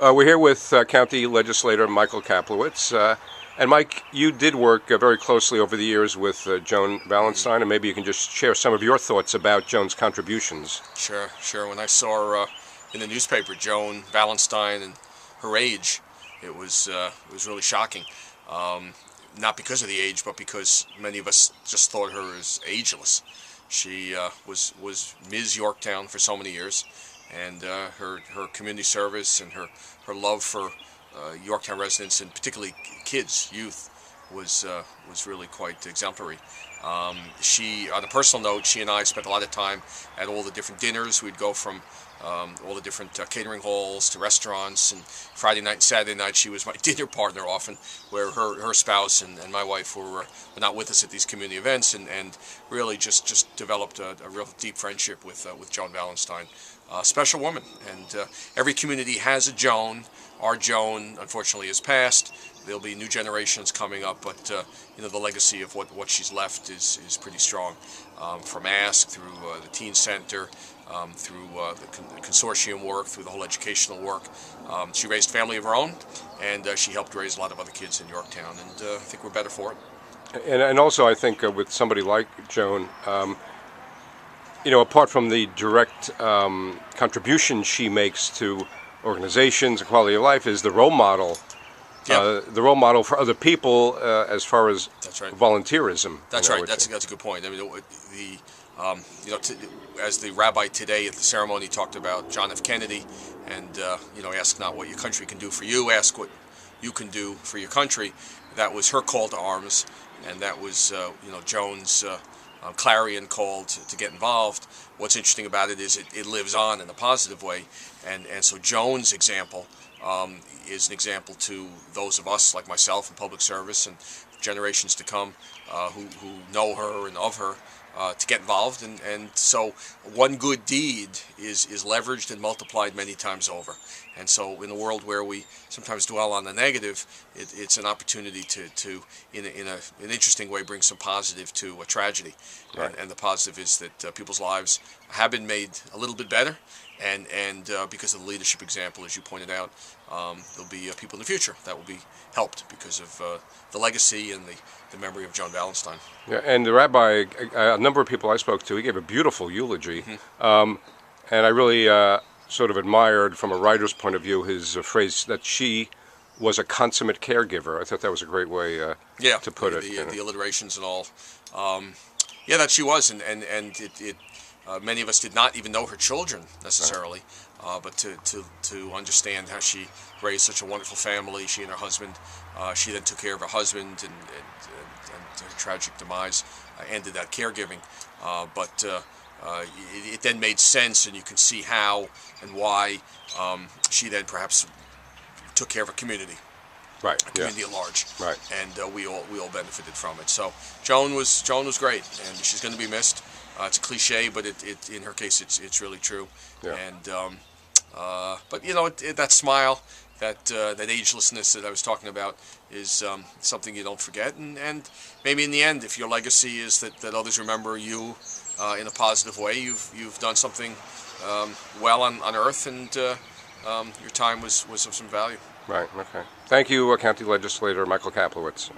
We're here with County Legislator Michael Kaplowitz. And Mike, you did work very closely over the years with Joan Valenstein, and maybe you can just share some of your thoughts about Joan's contributions. Sure. When I saw in the newspaper Joan Valenstein and her age, it was really shocking. Not because of the age, but because many of us just thought her as ageless. She was Ms. Yorktown for so many years, and her community service and her love for Yorktown residents, and particularly kids, youth, was really quite exemplary. She, on a personal note, she and I spent a lot of time at all the different dinners. We'd go from all the different catering halls to restaurants, and Friday night and Saturday night she was my dinner partner often, where her spouse and my wife were not with us at these community events, and really just developed a real deep friendship with Joan Valenstein. Special woman, and every community has a Joan. Our Joan, unfortunately, has passed. There'll be new generations coming up, but the legacy of what she's left is pretty strong. From ASK through the Teen Center, through the consortium work, through the whole educational work. She raised a family of her own, and she helped raise a lot of other kids in Yorktown, and I think we're better for it. And also, I think with somebody like Joan, apart from the direct contribution she makes to organizations and quality of life, is the role model. Yep. The role model for other people as far as volunteerism. That's right. That's a good point. I mean, as the rabbi today at the ceremony talked about John F. Kennedy, and ask not what your country can do for you, ask what you can do for your country. That was her call to arms, and that was Joan's clarion call to get involved. What's interesting about it is it lives on in a positive way, and so Joan's example is an example to those of us like myself in public service and generations to come who know her and of her to get involved, and so one good deed is leveraged and multiplied many times over. And so in a world where we sometimes dwell on the negative, it's an opportunity to in an interesting way bring some positive to a tragedy. Right. And the positive is that people's lives have been made a little bit better, and because of the leadership example, as you pointed out, there'll be people in the future that will be helped because of the legacy and the memory of Joan Valenstein. Yeah, and the rabbi, a number of people I spoke to, he gave a beautiful eulogy, and I really sort of admired, from a writer's point of view, his phrase that she was a consummate caregiver. I thought that was a great way to put it. The alliterations and all. That she was, and many of us did not even know her children necessarily, but to understand how she raised such a wonderful family, she and her husband. She then took care of her husband, and her tragic demise ended that caregiving. But it then made sense, and you can see how and why she then perhaps took care of a community. Right. A community at large. Right. And we all benefited from it. So Joan was great, and she's going to be missed. It's a cliche, but it in her case it's really true. Yeah. And but that smile, that agelessness that I was talking about is something you don't forget. And maybe in the end, if your legacy is that others remember you in a positive way, you've done something well on earth, and your time was of some value. Right. Okay. Thank you, County Legislator Michael Kaplowitz.